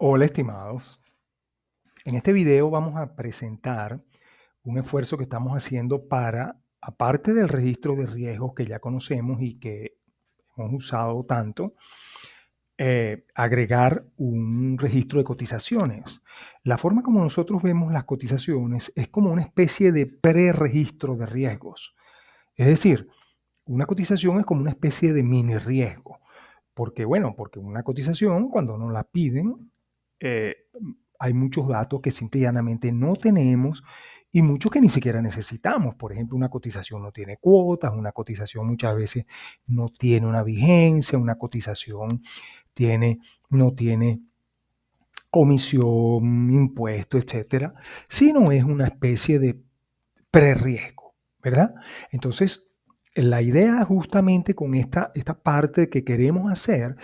Hola, estimados. En este video vamos a presentar un esfuerzo que estamos haciendo para, aparte del registro de riesgos que ya conocemos y que hemos usado tanto, agregar un registro de cotizaciones. La forma como nosotros vemos las cotizaciones es como una especie de preregistro de riesgos. Es decir, una cotización es como una especie de mini riesgo. Porque, bueno, porque una cotización, cuando nos la piden, eh, hay muchos datos que simple y llanamente no tenemos y muchos que ni siquiera necesitamos. Por ejemplo, una cotización no tiene cuotas, una cotización muchas veces no tiene una vigencia, una cotización no tiene comisión, impuesto, etcétera, sino es una especie de preriesgo, ¿verdad? Entonces, la idea justamente con esta parte que queremos hacer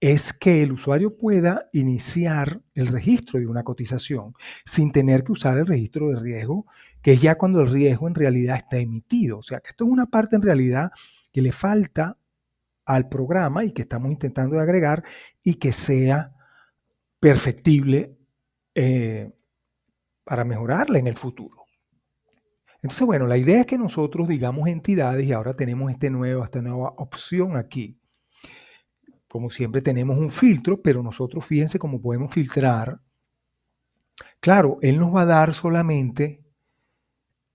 es que el usuario pueda iniciar el registro de una cotización sin tener que usar el registro de riesgo, que es ya cuando el riesgo en realidad está emitido. O sea, que esto es una parte en realidad que le falta al programa y que estamos intentando de agregar y que sea perfectible para mejorarla en el futuro. Entonces, bueno, la idea es que nosotros digamos entidades y ahora tenemos esta nueva opción aquí. Como siempre tenemos un filtro, pero nosotros fíjense cómo podemos filtrar. Claro, él nos va a dar solamente,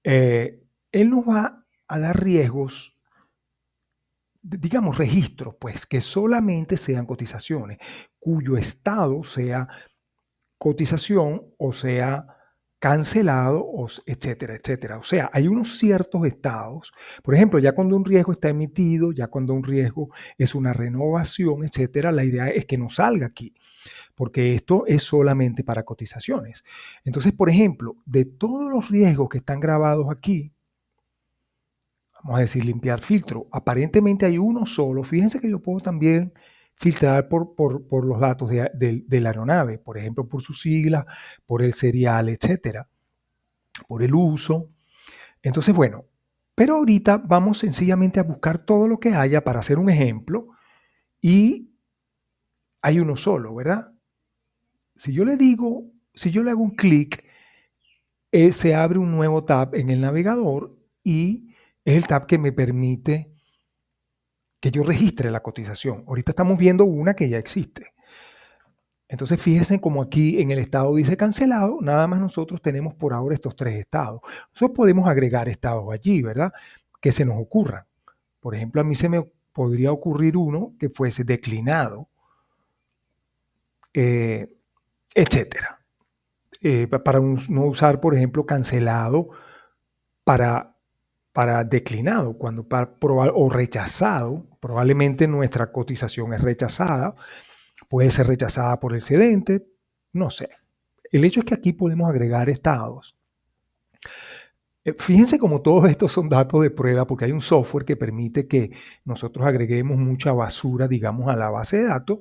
él nos va a dar riesgos, digamos registros, pues que solamente sean cotizaciones, cuyo estado sea cotización o sea cancelado, etcétera, etcétera. O sea, hay unos ciertos estados, por ejemplo, ya cuando un riesgo está emitido, ya cuando un riesgo es una renovación, etcétera, la idea es que no salga aquí, porque esto es solamente para cotizaciones. Entonces, por ejemplo, de todos los riesgos que están grabados aquí, vamos a decir limpiar filtro, aparentemente hay uno solo. Fíjense que yo puedo también filtrar por los datos de la aeronave, por ejemplo, por sus siglas, por el serial, etcétera, por el uso. Entonces, bueno, pero ahorita vamos sencillamente a buscar todo lo que haya para hacer un ejemplo y hay uno solo, ¿verdad? Si yo le digo, si yo le hago un clic, se abre un nuevo tab en el navegador y es el tab que me permite que yo registre la cotización. Ahorita estamos viendo una que ya existe. Entonces, fíjense como aquí en el estado dice cancelado, nada más nosotros tenemos por ahora estos tres estados. Nosotros podemos agregar estados allí, ¿verdad? Que se nos ocurran. Por ejemplo, a mí se me podría ocurrir uno que fuese declinado, etcétera. Para no usar, por ejemplo, cancelado para declinado, cuando o rechazado, probablemente nuestra cotización es rechazada, puede ser rechazada por el cedente, no sé. El hecho es que aquí podemos agregar estados. Fíjense como todos estos son datos de prueba porque hay un software que permite que nosotros agreguemos mucha basura, digamos, a la base de datos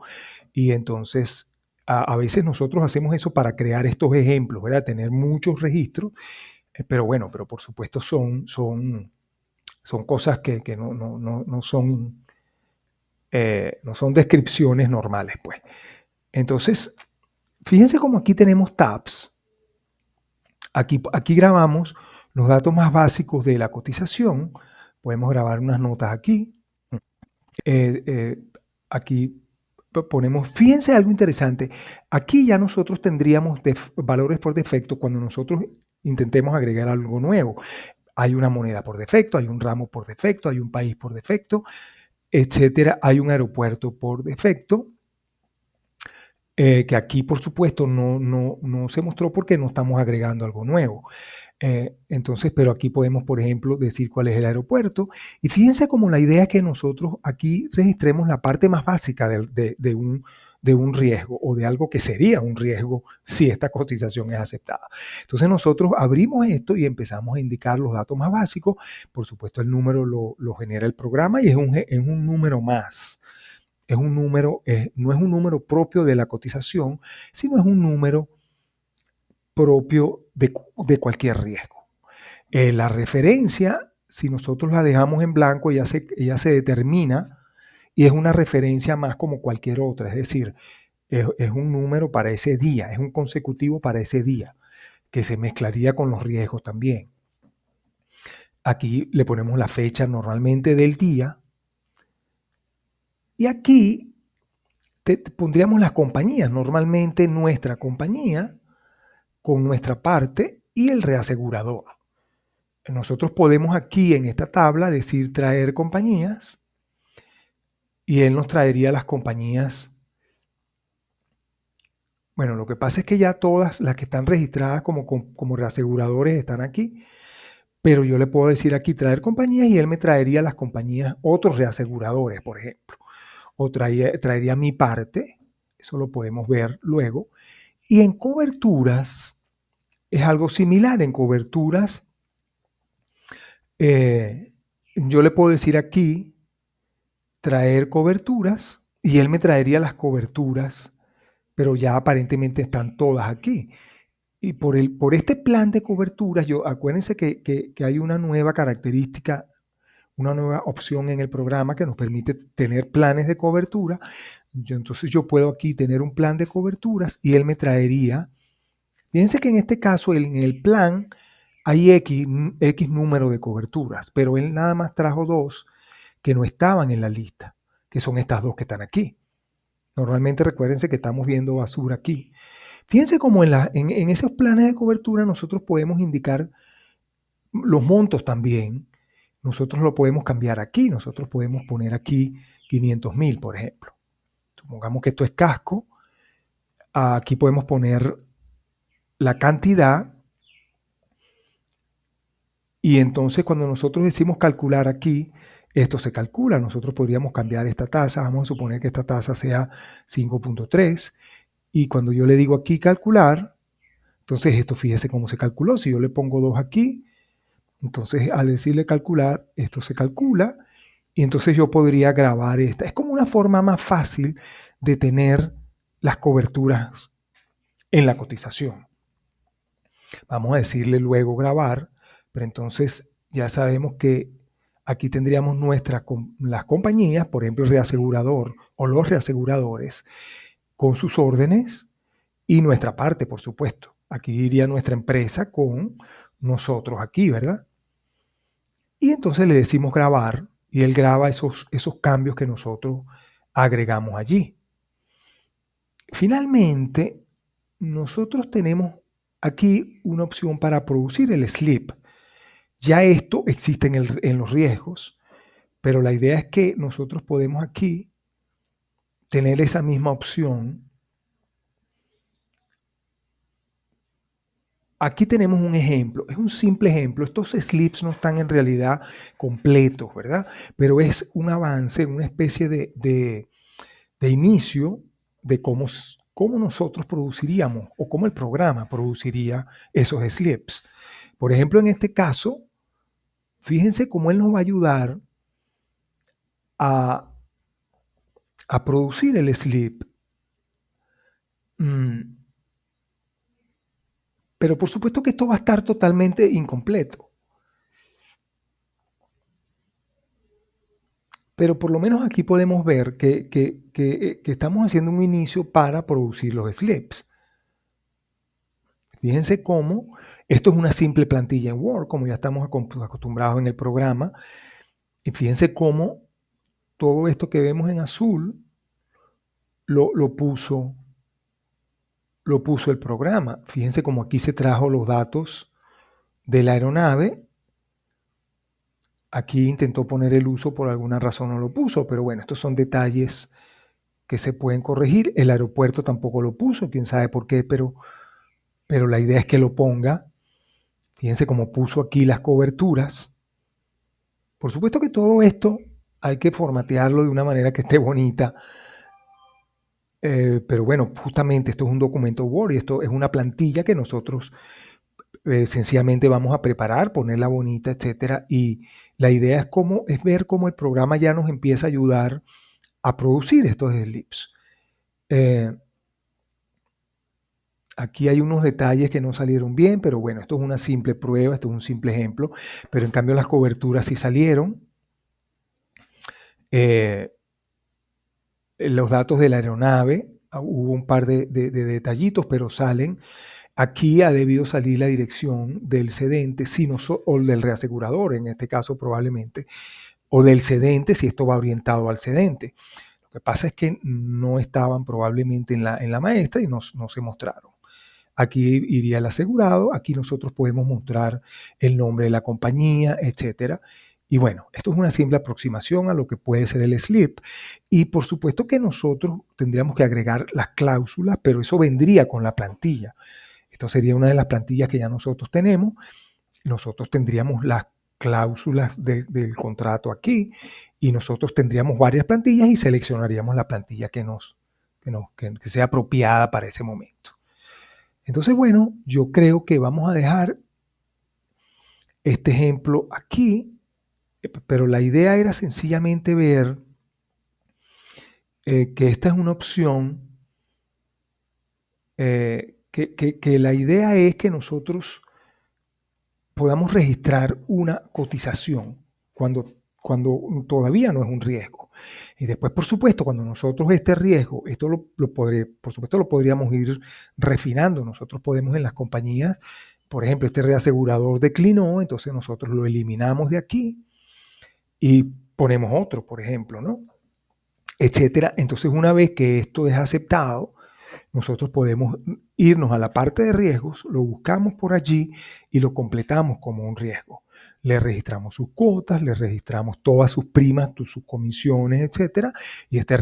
y entonces a veces nosotros hacemos eso para crear estos ejemplos, ¿verdad? Tener muchos registros, pero bueno, pero por supuesto son cosas que no son, no son descripciones normales, pues. Entonces, fíjense como aquí tenemos tabs. Aquí grabamos los datos más básicos de la cotización. Podemos grabar unas notas aquí. Aquí ponemos, fíjense algo interesante. Aquí ya nosotros tendríamos valores por defecto cuando nosotros intentemos agregar algo nuevo. Hay una moneda por defecto, hay un ramo por defecto, hay un país por defecto, etcétera. Hay un aeropuerto por defecto. Que aquí, por supuesto, no se mostró porque no estamos agregando algo nuevo. Entonces, pero aquí podemos, por ejemplo, decir cuál es el aeropuerto. Y fíjense como la idea es que nosotros aquí registremos la parte más básica de un riesgo o de algo que sería un riesgo si esta cotización es aceptada. Entonces nosotros abrimos esto y empezamos a indicar los datos más básicos. Por supuesto, el número lo genera el programa y es un número más. Es un número, no es un número propio de la cotización, sino es un número propio de cualquier riesgo. La referencia, si nosotros la dejamos en blanco, ella se determina y es una referencia más como cualquier otra. Es decir, es un número para ese día, es un consecutivo para ese día, que se mezclaría con los riesgos también. Aquí le ponemos la fecha normalmente del día. Y aquí pondríamos las compañías, normalmente nuestra compañía con nuestra parte y el reasegurador. Nosotros podemos aquí en esta tabla decir traer compañías y él nos traería las compañías. Bueno, lo que pasa es que ya todas las que están registradas como reaseguradores están aquí, pero yo le puedo decir aquí traer compañías y él me traería las compañías, otros reaseguradores, por ejemplo, o traería mi parte, eso lo podemos ver luego. Y en coberturas es algo similar. En coberturas, yo le puedo decir aquí traer coberturas y él me traería las coberturas, pero ya aparentemente están todas aquí. Y por este plan de coberturas, acuérdense que hay una nueva característica, una nueva opción en el programa que nos permite tener planes de cobertura. Entonces yo puedo aquí tener un plan de coberturas y él me traería, fíjense que en este caso en el plan hay X número de coberturas, pero él nada más trajo 2 que no estaban en la lista, que son estas 2 que están aquí. Normalmente recuérdense que estamos viendo basura aquí. Fíjense cómo en esos planes de cobertura nosotros podemos indicar los montos también. Nosotros lo podemos cambiar aquí. Nosotros podemos poner aquí 500,000, por ejemplo. Supongamos que esto es casco. Aquí podemos poner la cantidad. Y entonces cuando nosotros decimos calcular aquí, esto se calcula. Nosotros podríamos cambiar esta tasa. Vamos a suponer que esta tasa sea 5.3. Y cuando yo le digo aquí calcular, entonces esto fíjese cómo se calculó. Si yo le pongo 2 aquí, entonces al decirle calcular, esto se calcula. Y entonces yo podría grabar esta. Es como una forma más fácil de tener las coberturas en la cotización. Vamos a decirle luego grabar, pero entonces ya sabemos que aquí tendríamos las compañías, por ejemplo el reasegurador o los reaseguradores, con sus órdenes y nuestra parte, por supuesto. Aquí iría nuestra empresa con nosotros aquí, ¿verdad? Y entonces le decimos grabar y él graba esos cambios que nosotros agregamos allí. Finalmente, nosotros tenemos aquí una opción para producir el slip. Ya esto existe en los riesgos, pero la idea es que nosotros podemos aquí tener esa misma opción. Aquí tenemos un ejemplo, es un simple ejemplo. Estos slips no están en realidad completos, ¿verdad? Pero es un avance, una especie de inicio de cómo nosotros produciríamos o cómo el programa produciría esos slips. Por ejemplo, en este caso, fíjense cómo él nos va a ayudar a producir el slip. Pero por supuesto que esto va a estar totalmente incompleto. Pero por lo menos aquí podemos ver que estamos haciendo un inicio para producir los slips. Fíjense cómo esto es una simple plantilla en Word, como ya estamos acostumbrados en el programa. Y fíjense cómo todo esto que vemos en azul lo puso el programa. Fíjense cómo aquí se trajo los datos de la aeronave. Aquí intentó poner el uso, por alguna razón no lo puso, pero bueno, estos son detalles que se pueden corregir. El aeropuerto tampoco lo puso, quién sabe por qué, pero la idea es que lo ponga. Fíjense cómo puso aquí las coberturas. Por supuesto que todo esto hay que formatearlo de una manera que esté bonita. Pero bueno, justamente esto es un documento Word y esto es una plantilla que nosotros sencillamente vamos a preparar, ponerla bonita, etcétera. Y la idea es ver cómo el programa ya nos empieza a ayudar a producir estos slips. Aquí hay unos detalles que no salieron bien, pero bueno, esto es una simple prueba, esto es un simple ejemplo, pero en cambio las coberturas sí salieron. Los datos de la aeronave, hubo un par de detallitos, pero salen. Aquí ha debido salir la dirección del cedente o del reasegurador, en este caso probablemente, o del cedente si esto va orientado al cedente. Lo que pasa es que no estaban probablemente en la maestra y no se mostraron. Aquí iría el asegurado, aquí nosotros podemos mostrar el nombre de la compañía, etcétera. Y bueno, esto es una simple aproximación a lo que puede ser el slip. Y por supuesto que nosotros tendríamos que agregar las cláusulas, pero eso vendría con la plantilla. Esto sería una de las plantillas que ya nosotros tenemos. Nosotros tendríamos las cláusulas del contrato aquí y nosotros tendríamos varias plantillas y seleccionaríamos la plantilla que sea apropiada para ese momento. Entonces, bueno, yo creo que vamos a dejar este ejemplo aquí, pero la idea era sencillamente ver que esta es una opción, que la idea es que nosotros podamos registrar una cotización cuando todavía no es un riesgo. Y después, por supuesto, cuando nosotros por supuesto lo podríamos ir refinando. Nosotros podemos en las compañías, por ejemplo, este reasegurador declinó, entonces nosotros lo eliminamos de aquí y ponemos otro, por ejemplo, ¿no? Etcétera. Entonces, una vez que esto es aceptado, nosotros podemos irnos a la parte de riesgos, lo buscamos por allí y lo completamos como un riesgo. Le registramos sus cuotas, le registramos todas sus primas, sus comisiones, etcétera, y esta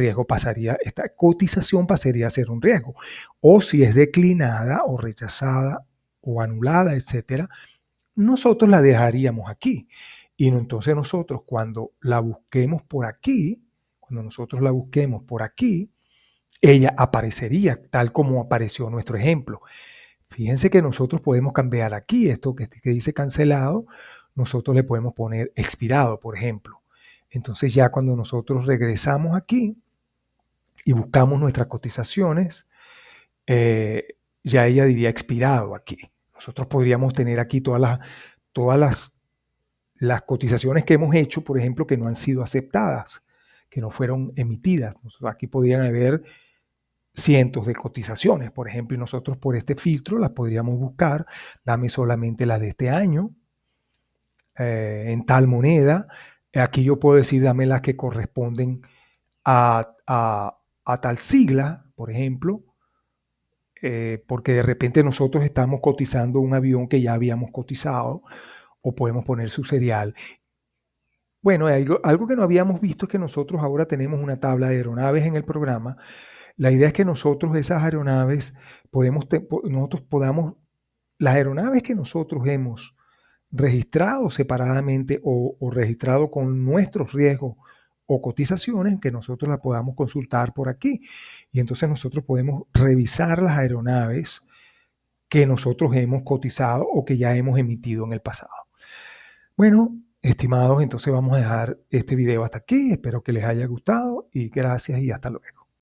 cotización pasaría a ser un riesgo. O si es declinada o rechazada o anulada, etcétera, nosotros la dejaríamos aquí. Y entonces nosotros cuando nosotros la busquemos por aquí, ella aparecería tal como apareció nuestro ejemplo. Fíjense que nosotros podemos cambiar aquí esto que dice cancelado, nosotros le podemos poner expirado, por ejemplo. Entonces ya cuando nosotros regresamos aquí y buscamos nuestras cotizaciones, ya ella diría expirado aquí. Nosotros podríamos tener aquí todas las cotizaciones que hemos hecho, por ejemplo, que no han sido aceptadas, que no fueron emitidas. Aquí podrían haber cientos de cotizaciones, por ejemplo, y nosotros por este filtro las podríamos buscar. Dame solamente las de este año, en tal moneda. Aquí yo puedo decir, dame las que corresponden a tal sigla, por ejemplo, porque de repente nosotros estamos cotizando un avión que ya habíamos cotizado, o podemos poner su serial. Bueno, algo que no habíamos visto es que nosotros ahora tenemos una tabla de aeronaves en el programa. La idea es que nosotros esas aeronaves las aeronaves que nosotros hemos registrado separadamente o registrado con nuestros riesgos o cotizaciones, que nosotros las podamos consultar por aquí. Y entonces nosotros podemos revisar las aeronaves que nosotros hemos cotizado o que ya hemos emitido en el pasado. Bueno, estimados, entonces vamos a dejar este video hasta aquí. Espero que les haya gustado y gracias y hasta luego.